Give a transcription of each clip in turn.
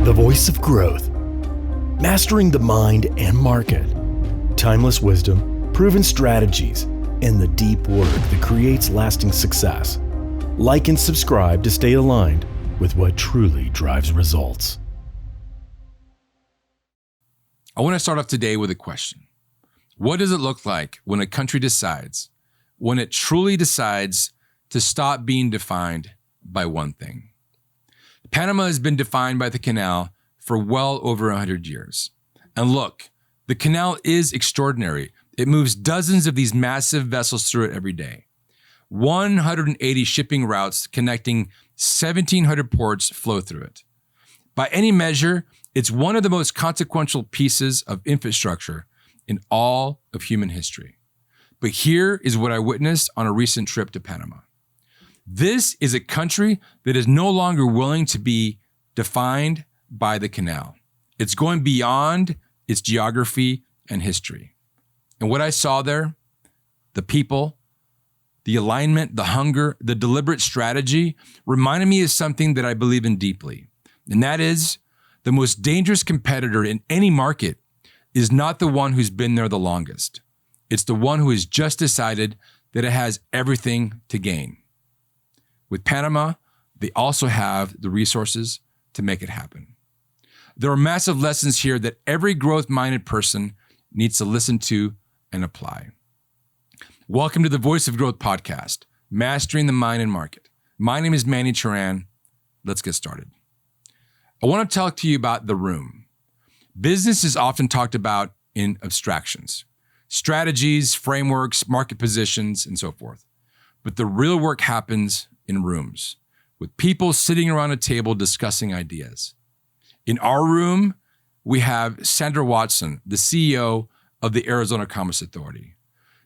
The voice of growth. Mastering the mind and market. Timeless wisdom, proven strategies, and the deep work that creates lasting success. Like and subscribe to stay aligned with what truly drives results. I want to start off today with a question. What does it look like when a country decides, when it truly decides to stop being defined by one thing? Panama has been defined by the canal for well over 100 years. And look, the canal is extraordinary. It moves dozens of these massive vessels through it every day. 180 shipping routes connecting 1,700 ports flow through it. By any measure, it's one of the most consequential pieces of infrastructure in all of human history. But here is what I witnessed on a recent trip to Panama. This is a country that is no longer willing to be defined by the canal. It's going beyond its geography and history. And what I saw there, the people, the alignment, the hunger, the deliberate strategy, reminded me of something that I believe in deeply. And that is, the most dangerous competitor in any market is not the one who's been there the longest. It's the one who has just decided that it has everything to gain. With Panama, they also have the resources to make it happen. There are massive lessons here that every growth-minded person needs to listen to and apply. Welcome to the Voice of Growth podcast, Mastering the Mind and Market. My name is Manny Charan. Let's get started. I want to talk to you about the room. Business is often talked about in abstractions, strategies, frameworks, market positions, and so forth. But the real work happens in rooms, with people sitting around a table discussing ideas. In our room, we have Sandra Watson, the CEO of the Arizona Commerce Authority.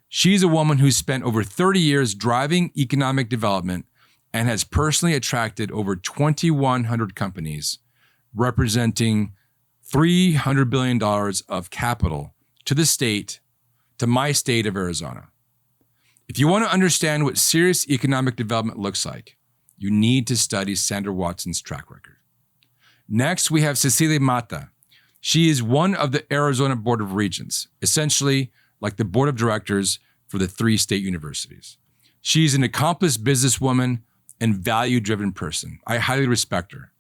She's a woman who's spent over 30 years driving economic development and has personally attracted over 2,100 companies, representing $300 billion of capital to the state, to my state of Arizona. If you want to understand what serious economic development looks like, you need to study Sandra Watson's track record. Next, we have Cecilia Mata. She is one of the Arizona Board of Regents, essentially like the board of directors for the 3 state universities. She's an accomplished businesswoman and value-driven person. I highly respect her.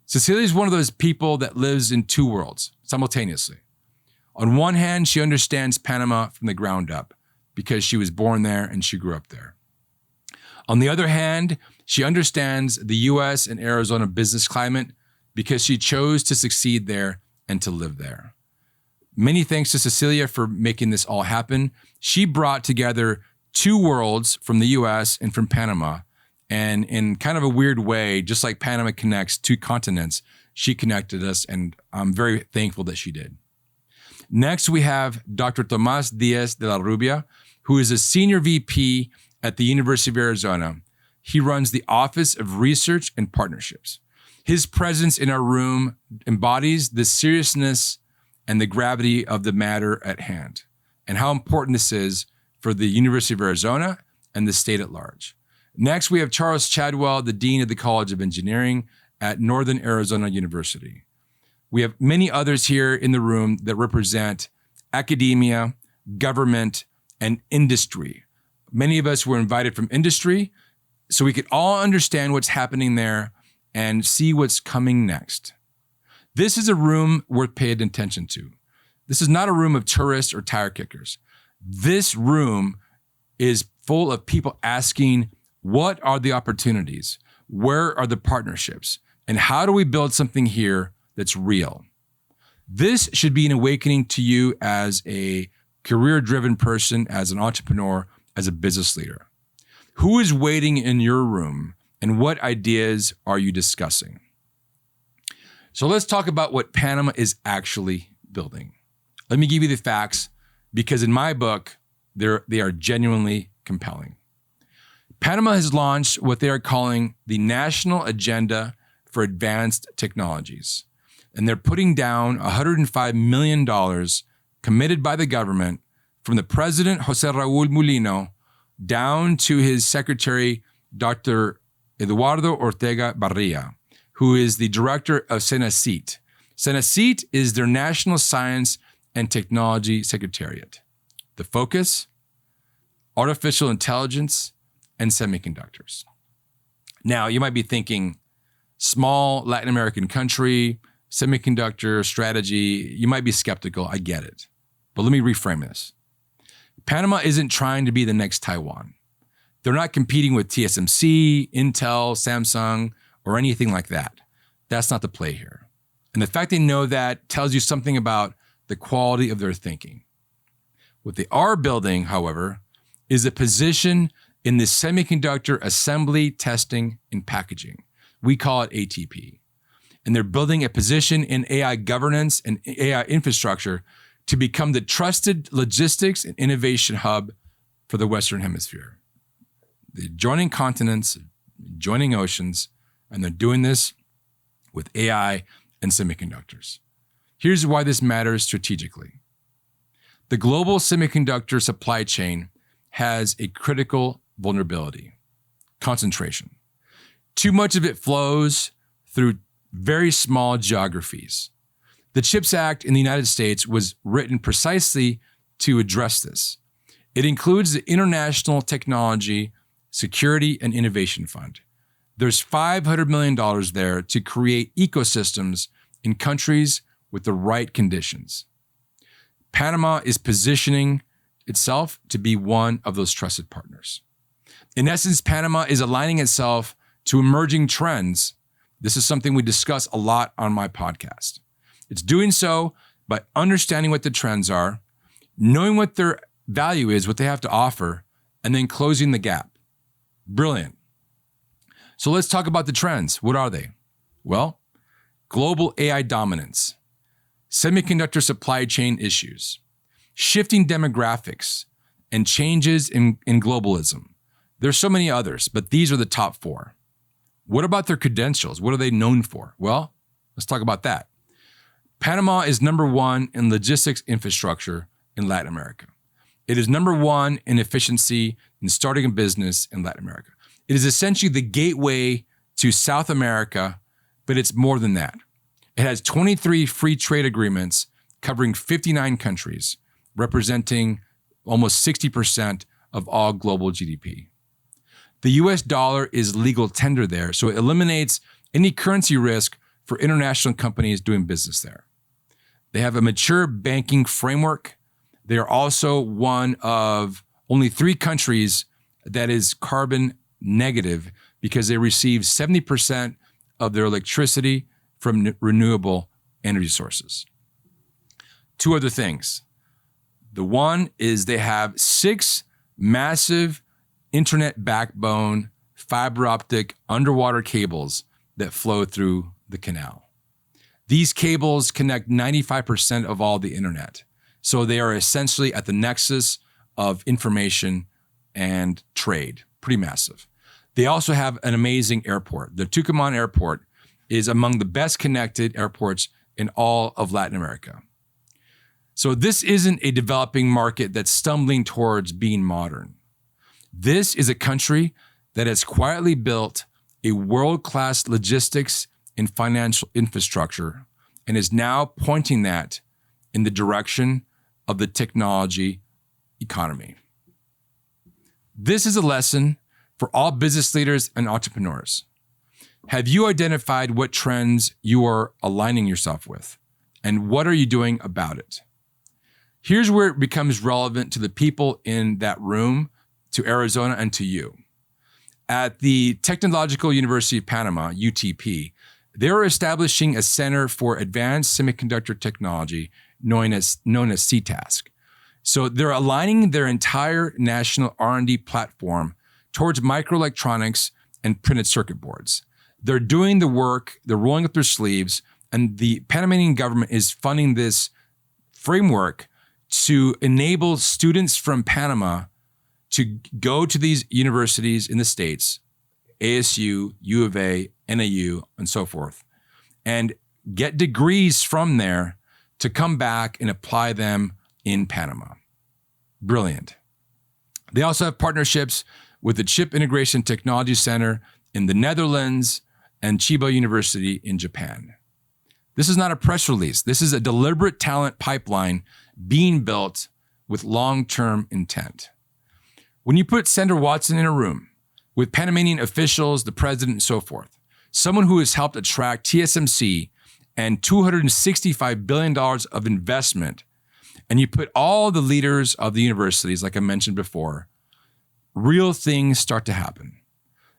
Cecilia is one of those people that lives in 2 worlds simultaneously. On one hand, she understands Panama from the ground up because she was born there and she grew up there. On the other hand, she understands the U.S. and Arizona business climate because she chose to succeed there and to live there. Many thanks to Cecilia for making this all happen. She brought together 2 worlds from the U.S. and from Panama. And in kind of a weird way, just like Panama connects 2 continents, she connected us, and I'm very thankful that she did. Next, we have Dr. Tomas Diaz de la Rubia, who is a senior VP at the University of Arizona. He runs the Office of Research and Partnerships. His presence in our room embodies the seriousness and the gravity of the matter at hand, and how important this is for the University of Arizona and the state at large. Next, we have Charles Chadwell, the Dean of the College of Engineering at Northern Arizona University. We have many others here in the room that represent academia, government, and industry. Many of us were invited from industry so we could all understand what's happening there and see what's coming next. This is a room worth paying attention to. This is not a room of tourists or tire kickers. This room is full of people asking, what are the opportunities? Where are the partnerships? And how do we build something here that's real? This should be an awakening to you as a career-driven person, as an entrepreneur, as a business leader. Who is waiting in your room, and what ideas are you discussing? So let's talk about what Panama is actually building. Let me give you the facts, because in my book, they are genuinely compelling. Panama has launched what they are calling the National Agenda for Advanced Technologies. And they're putting down $105 million committed by the government, from the president, Jose Raul Mulino, down to his secretary, Dr. Eduardo Ortega Barria, who is the director of Senacit. Senacit is their National Science and Technology Secretariat. The focus, artificial intelligence and semiconductors. Now, you might be thinking, small Latin American country, semiconductor strategy, you might be skeptical, I get it. But let me reframe this. Panama isn't trying to be the next Taiwan. They're not competing with TSMC, Intel, Samsung, or anything like that. That's not the play here. And the fact they know that tells you something about the quality of their thinking. What they are building, however, is a position in the semiconductor assembly, testing, and packaging. We call it ATP. And they're building a position in AI governance and AI infrastructure to become the trusted logistics and innovation hub for the Western Hemisphere. They're joining continents, joining oceans, and they're doing this with AI and semiconductors. Here's why this matters strategically. The global semiconductor supply chain has a critical vulnerability: concentration. Too much of it flows through very small geographies. The CHIPS Act in the United States was written precisely to address this. It includes the International Technology, Security, and Innovation Fund. There's $500 million there to create ecosystems in countries with the right conditions. Panama is positioning itself to be one of those trusted partners. In essence, Panama is aligning itself to emerging trends. This is something we discuss a lot on my podcast. It's doing so by understanding what the trends are, knowing what their value is, what they have to offer, and then closing the gap. Brilliant. So let's talk about the trends. What are they? Well, global AI dominance, semiconductor supply chain issues, shifting demographics, and changes in globalism. There's so many others, but these are the top four. What about their credentials? What are they known for? Well, let's talk about that. Panama is number one in logistics infrastructure in Latin America. It is number one in efficiency in starting a business in Latin America. It is essentially the gateway to South America, but it's more than that. It has 23 free trade agreements covering 59 countries, representing almost 60% of all global GDP. The US dollar is legal tender there, so it eliminates any currency risk for international companies doing business there. They have a mature banking framework. They are also one of only 3 countries that is carbon negative because they receive 70% of their electricity from renewable energy sources. 2 other things. The one is they have 6 massive internet backbone, fiber optic underwater cables that flow through the canal. These cables connect 95% of all the internet. So they are essentially at the nexus of information and trade, pretty massive. They also have an amazing airport. The Tucumán Airport is among the best connected airports in all of Latin America. So this isn't a developing market that's stumbling towards being modern. This is a country that has quietly built a world-class logistics and financial infrastructure and is now pointing that in the direction of the technology economy. This is a lesson for all business leaders and entrepreneurs. Have you identified what trends you are aligning yourself with? And what are you doing about it? Here's where it becomes relevant to the people in that room, to Arizona, and to you. At the Technological University of Panama, UTP, they're establishing a Center for Advanced Semiconductor Technology known as CTASC. So they're aligning their entire national R&D platform towards microelectronics and printed circuit boards. They're doing the work, they're rolling up their sleeves, and the Panamanian government is funding this framework to enable students from Panama to go to these universities in the States, ASU, U of A, NAU, and so forth, and get degrees from there to come back and apply them in Panama. Brilliant. They also have partnerships with the Chip Integration Technology Center in the Netherlands, and Chiba University in Japan. This is not a press release. This is a deliberate talent pipeline being built with long-term intent. When you put Senator Watson in a room with Panamanian officials, the president, and so forth, someone who has helped attract TSMC and $265 billion of investment, and you put all the leaders of the universities, like I mentioned before, real things start to happen.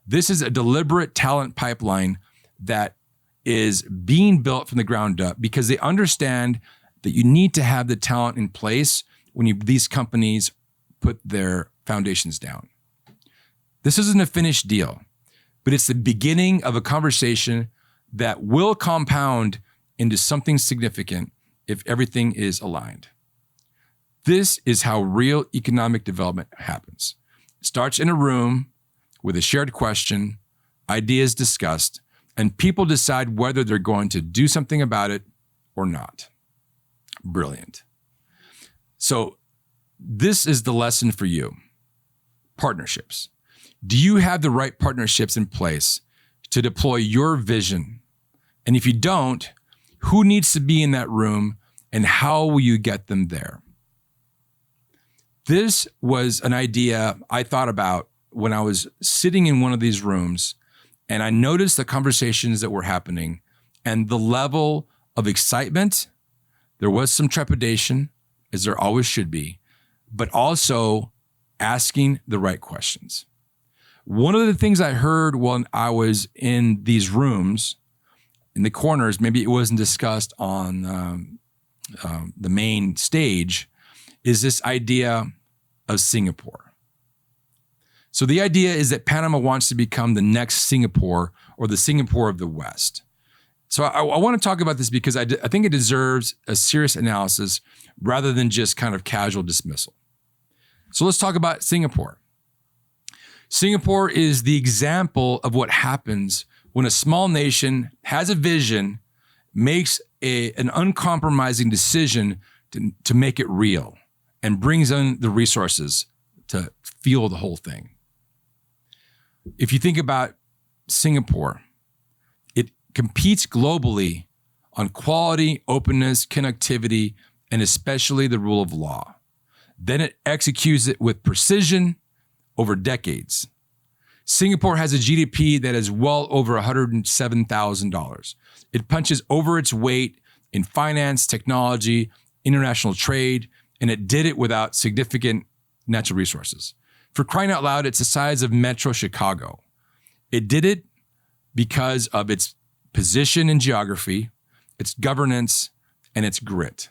This is a deliberate talent pipeline that is being built from the ground up because they understand that you need to have the talent in place when these companies put their foundations down. This isn't a finished deal, but it's the beginning of a conversation that will compound into something significant if everything is aligned. This is how real economic development happens. It starts in a room with a shared question, ideas discussed, and people decide whether they're going to do something about it or not. Brilliant. So this is the lesson for you. Partnerships. Do you have the right partnerships in place to deploy your vision? And if you don't, who needs to be in that room and how will you get them there? This was an idea I thought about when I was sitting in one of these rooms and I noticed the conversations that were happening and the level of excitement. There was some trepidation, as there always should be, but also asking the right questions. One of the things I heard when I was in these rooms, in the corners, maybe it wasn't discussed on the main stage, is this idea of Singapore. So the idea is that Panama wants to become the next Singapore or the Singapore of the West. So I want to talk about this because I think it deserves a serious analysis rather than just kind of casual dismissal. So let's talk about Singapore. Singapore is the example of what happens when a small nation has a vision, makes an uncompromising decision to make it real, and brings in the resources to fuel the whole thing. If you think about Singapore, it competes globally on quality, openness, connectivity, and especially the rule of law. Then it executes it with precision over decades. Singapore has a GDP that is well over $107,000. It punches over its weight in finance, technology, international trade, and it did it without significant natural resources. For crying out loud, it's the size of Metro Chicago. It did it because of its position in geography, its governance, and its grit.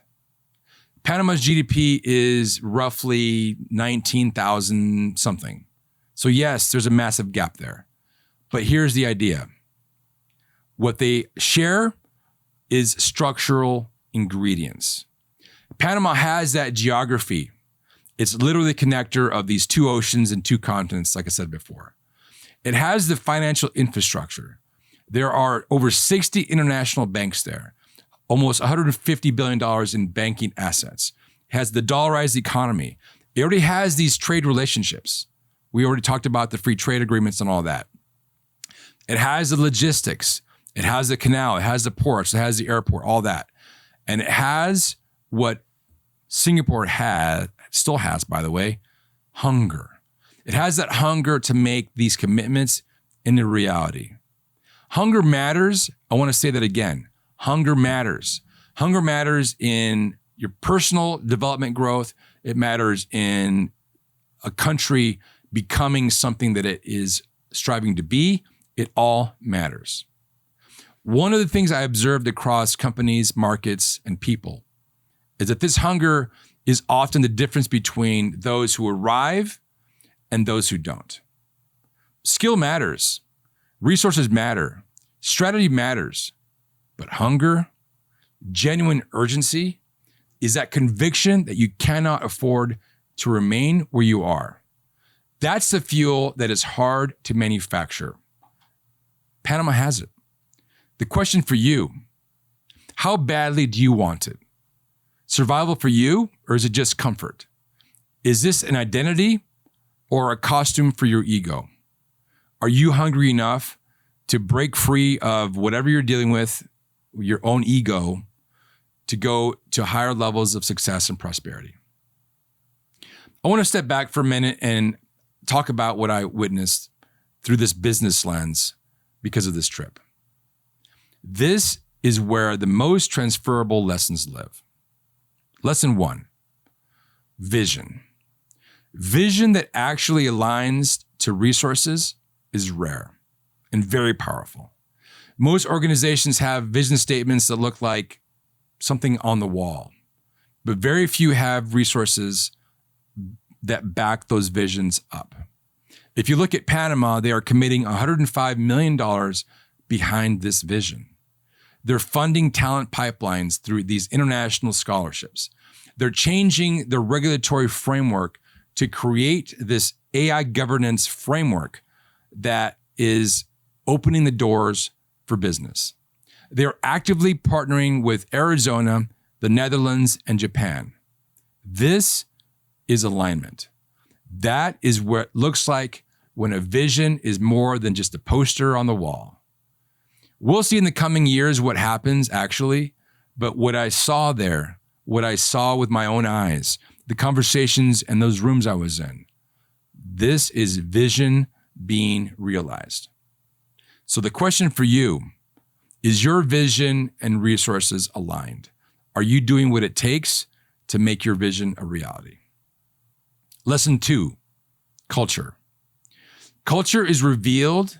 Panama's GDP is roughly 19,000 something. So yes, there's a massive gap there. But here's the idea. What they share is structural ingredients. Panama has that geography. It's literally the connector of these two oceans and two continents, like I said before. It has the financial infrastructure. There are over 60 international banks there, almost $150 billion in banking assets. It has the dollarized economy. It already has these trade relationships. We already talked about the free trade agreements and all that. It has the logistics. It has the canal. It has the ports. It has the airport, all that. And it has what Singapore still has, by the way, hunger. It has that hunger to make these commitments into reality. Hunger matters. I want to say that again. Hunger matters. Hunger matters in your personal development growth. It matters in a country becoming something that it is striving to be. It all matters. One of the things I observed across companies, markets, and people is that this hunger is often the difference between those who arrive and those who don't. Skill matters. Resources matter. Strategy matters. But hunger, genuine urgency, is that conviction that you cannot afford to remain where you are. That's the fuel that is hard to manufacture. Panama has it. The question for you, how badly do you want it? Survival for you, or is it just comfort? Is this an identity or a costume for your ego? Are you hungry enough to break free of whatever you're dealing with, your own ego, to go to higher levels of success and prosperity. I want to step back for a minute and talk about what I witnessed through this business lens because of this trip. This is where the most transferable lessons live. Lesson 1, vision. Vision that actually aligns to resources is rare and very powerful. Most organizations have vision statements that look like something on the wall, but very few have resources that back those visions up. If you look at Panama, they are committing $105 million behind this vision. They're funding talent pipelines through these international scholarships. They're changing the regulatory framework to create this AI governance framework that is opening the doors for business. They're actively partnering with Arizona, the Netherlands, and Japan. This is alignment. That is what it looks like when a vision is more than just a poster on the wall. We'll see in the coming years what happens actually, but what I saw there, what I saw with my own eyes, the conversations and those rooms I was in, this is vision being realized. So the question for you, is your vision and resources aligned? Are you doing what it takes to make your vision a reality? Lesson 2, culture. Culture is revealed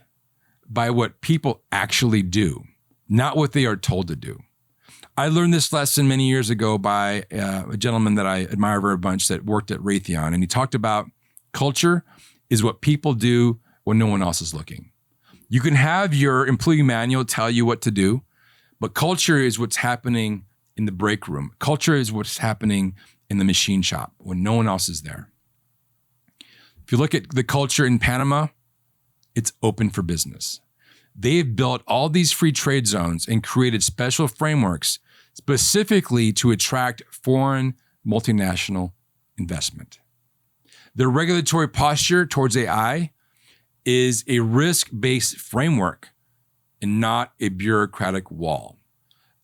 by what people actually do, not what they are told to do. I learned this lesson many years ago by a gentleman that I admire very much that worked at Raytheon, and he talked about culture is what people do when no one else is looking. You can have your employee manual tell you what to do, but culture is what's happening in the break room. Culture is what's happening in the machine shop when no one else is there. If you look at the culture in Panama, it's open for business. They've built all these free trade zones and created special frameworks specifically to attract foreign multinational investment. Their regulatory posture towards AI is a risk-based framework and not a bureaucratic wall.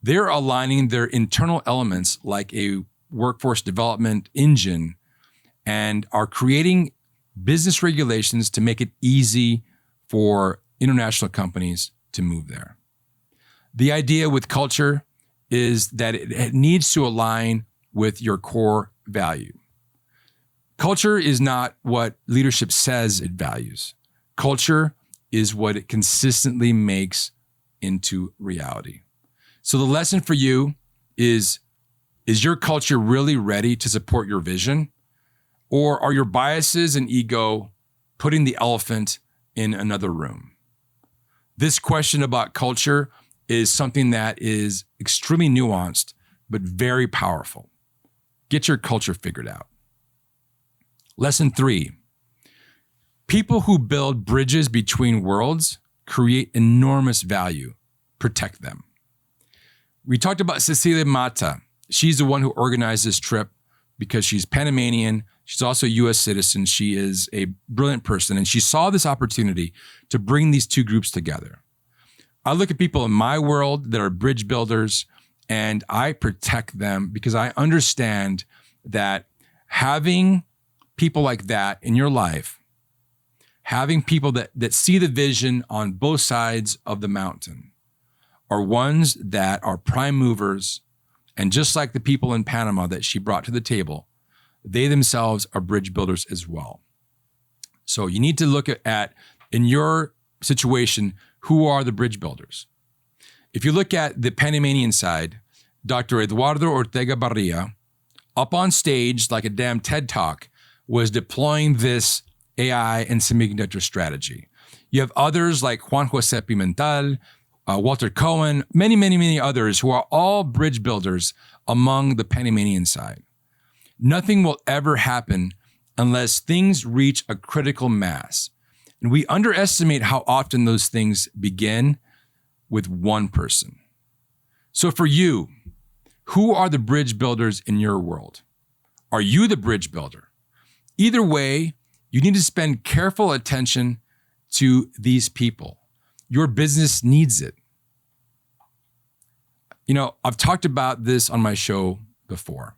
They're aligning their internal elements like a workforce development engine and are creating business regulations to make it easy for international companies to move there. The idea with culture is that it needs to align with your core value. Culture is not what leadership says it values. Culture is what it consistently makes into reality. So the lesson for you is your culture really ready to support your vision? Or are your biases and ego putting the elephant in another room? This question about culture is something that is extremely nuanced, but very powerful. Get your culture figured out. Lesson 3, people who build bridges between worlds create enormous value. Protect them. We talked about Cecilia Mata. She's the one who organized this trip because she's Panamanian. She's also a U.S. citizen. She is a brilliant person, and she saw this opportunity to bring these two groups together. I look at people in my world that are bridge builders, and I protect them because I understand that having people like that in your life, having people that see the vision on both sides of the mountain, are ones that are prime movers. And just like the people in Panama that she brought to the table, they themselves are bridge builders as well. So you need to look at in your situation, who are the bridge builders? If you look at the Panamanian side, Dr. Eduardo Ortega Barria, up on stage like a damn TED Talk, was deploying this AI and semiconductor strategy. You have others like Juan Jose Pimentel, Walter Cohen, many others who are all bridge builders among the Panamanian side. Nothing will ever happen unless things reach a critical mass. And we underestimate how often those things begin with one person. So for you, who are the bridge builders in your world? Are you the bridge builder? Either way, you need to spend careful attention to these people. your business needs it. You know, I've talked about this on my show before,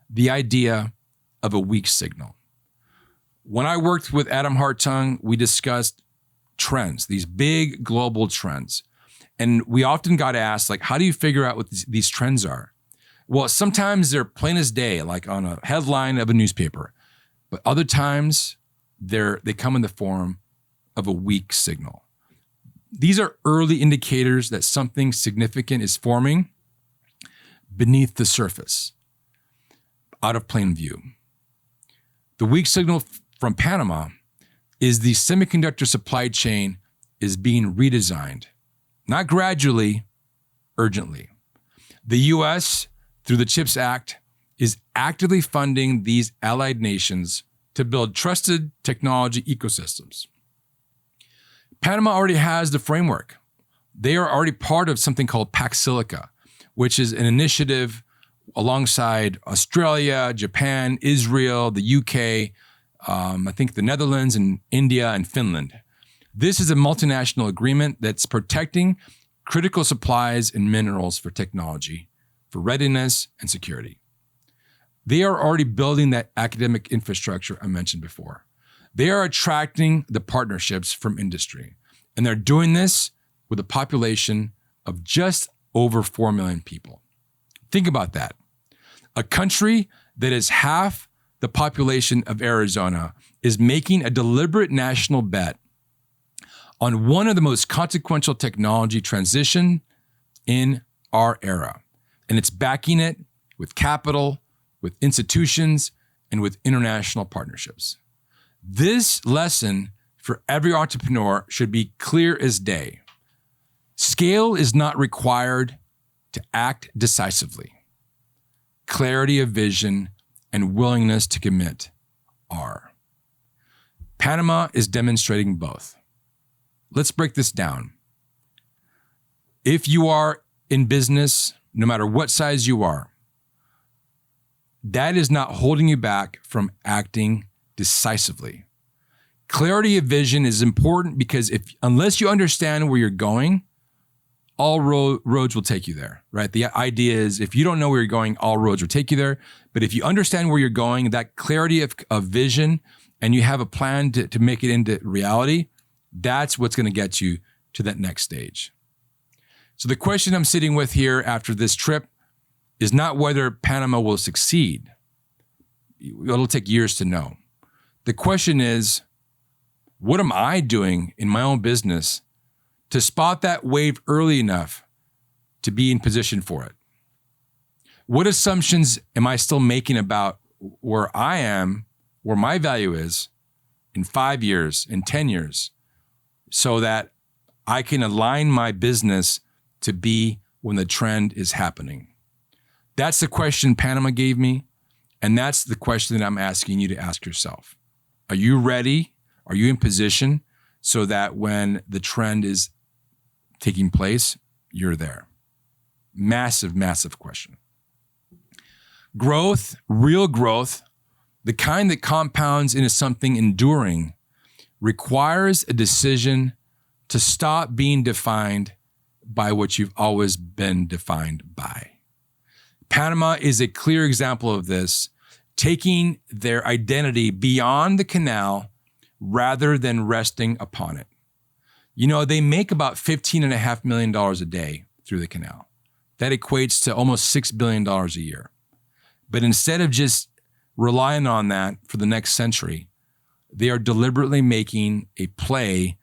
the idea of a weak signal. When I worked with Adam Hartung, we discussed trends, these big global trends. And we often got asked, like, how do you figure out what these trends are? Well, sometimes they're plain as day, like on a headline of a newspaper. But other times, they come in the form of a weak signal. These are early indicators that something significant is forming beneath the surface, out of plain view. The weak signal from Panama is the semiconductor supply chain is being redesigned, not gradually, urgently. The U.S., through the CHIPS Act, is actively funding these allied nations to build trusted technology ecosystems. Panama already has the framework. They are already part of something called Pax Silica, which is an initiative alongside Australia, Japan, Israel, the UK, I think the Netherlands and India and Finland. This is a multinational agreement that's protecting critical supplies and minerals for technology, for readiness and security. They are already building that academic infrastructure I mentioned before. They are attracting the partnerships from industry, and they're doing this with a population of just over 4 million people. Think about that. A country that is half the population of Arizona is making a deliberate national bet on one of the most consequential technology transition in our era. And it's backing it with capital, with institutions, and with international partnerships. This lesson for every entrepreneur should be clear as day. Scale is not required to act decisively. Clarity of vision and willingness to commit are. Panama is demonstrating both. Let's break this down. If you are in business, no matter what size you are, that is not holding you back from acting decisively. Clarity of vision is important because unless you understand where you're going, all roads will take you there, right? The idea is if you don't know where you're going, all roads will take you there. But if you understand where you're going, that clarity of vision, and you have a plan to make it into reality, that's what's going to get you to that next stage. So the question I'm sitting with here after this trip is not whether Panama will succeed. It'll take years to know. The question is, what am I doing in my own business to spot that wave early enough to be in position for it? What assumptions am I still making about where I am, where my value is in 5 years, in 10 years, so that I can align my business to be when the trend is happening? That's the question Panama gave me, and that's the question that I'm asking you to ask yourself. Are you ready? Are you in position so that when the trend is taking place, you're there? Massive, massive question. Growth, real growth, the kind that compounds into something enduring, requires a decision to stop being defined by what you've always been defined by. Panama is a clear example of this, taking their identity beyond the canal rather than resting upon it. You know, they make about $15.5 million a day through the canal. That equates to almost $6 billion a year. But instead of just relying on that for the next century, they are deliberately making a play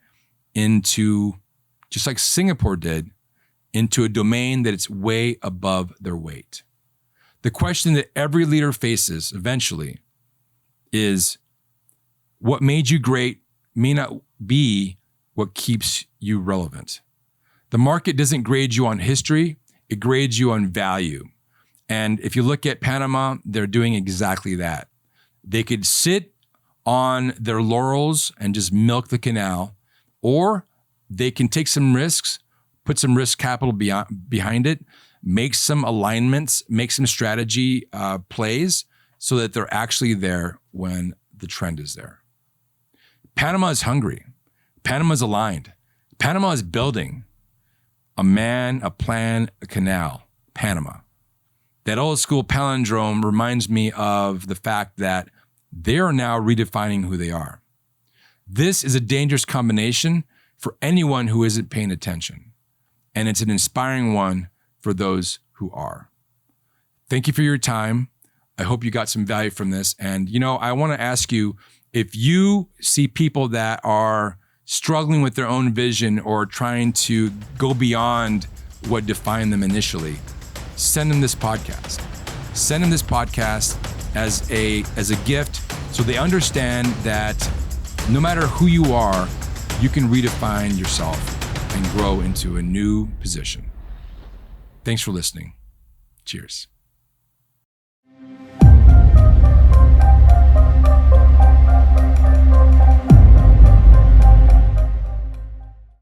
into, just like Singapore did, into a domain that it's way above their weight. The question that every leader faces eventually is, what made you great may not be what keeps you relevant. The market doesn't grade you on history, it grades you on value. And if you look at Panama, they're doing exactly that. They could sit on their laurels and just milk the canal, or they can take some risks, put some risk capital behind it, make some alignments, make some strategy plays so that they're actually there when the trend is there. Panama is hungry. Panama is aligned. Panama is building a man, a plan, a canal, Panama. That old school palindrome reminds me of the fact that they are now redefining who they are. This is a dangerous combination for anyone who isn't paying attention. And it's an inspiring one for those who are. Thank you for your time. I hope you got some value from this. And, I want to ask you, if you see people that are struggling with their own vision or trying to go beyond what defined them initially, send them this podcast. Send them this podcast as a gift so they understand that no matter who you are, you can redefine yourself and grow into a new position. Thanks for listening. Cheers.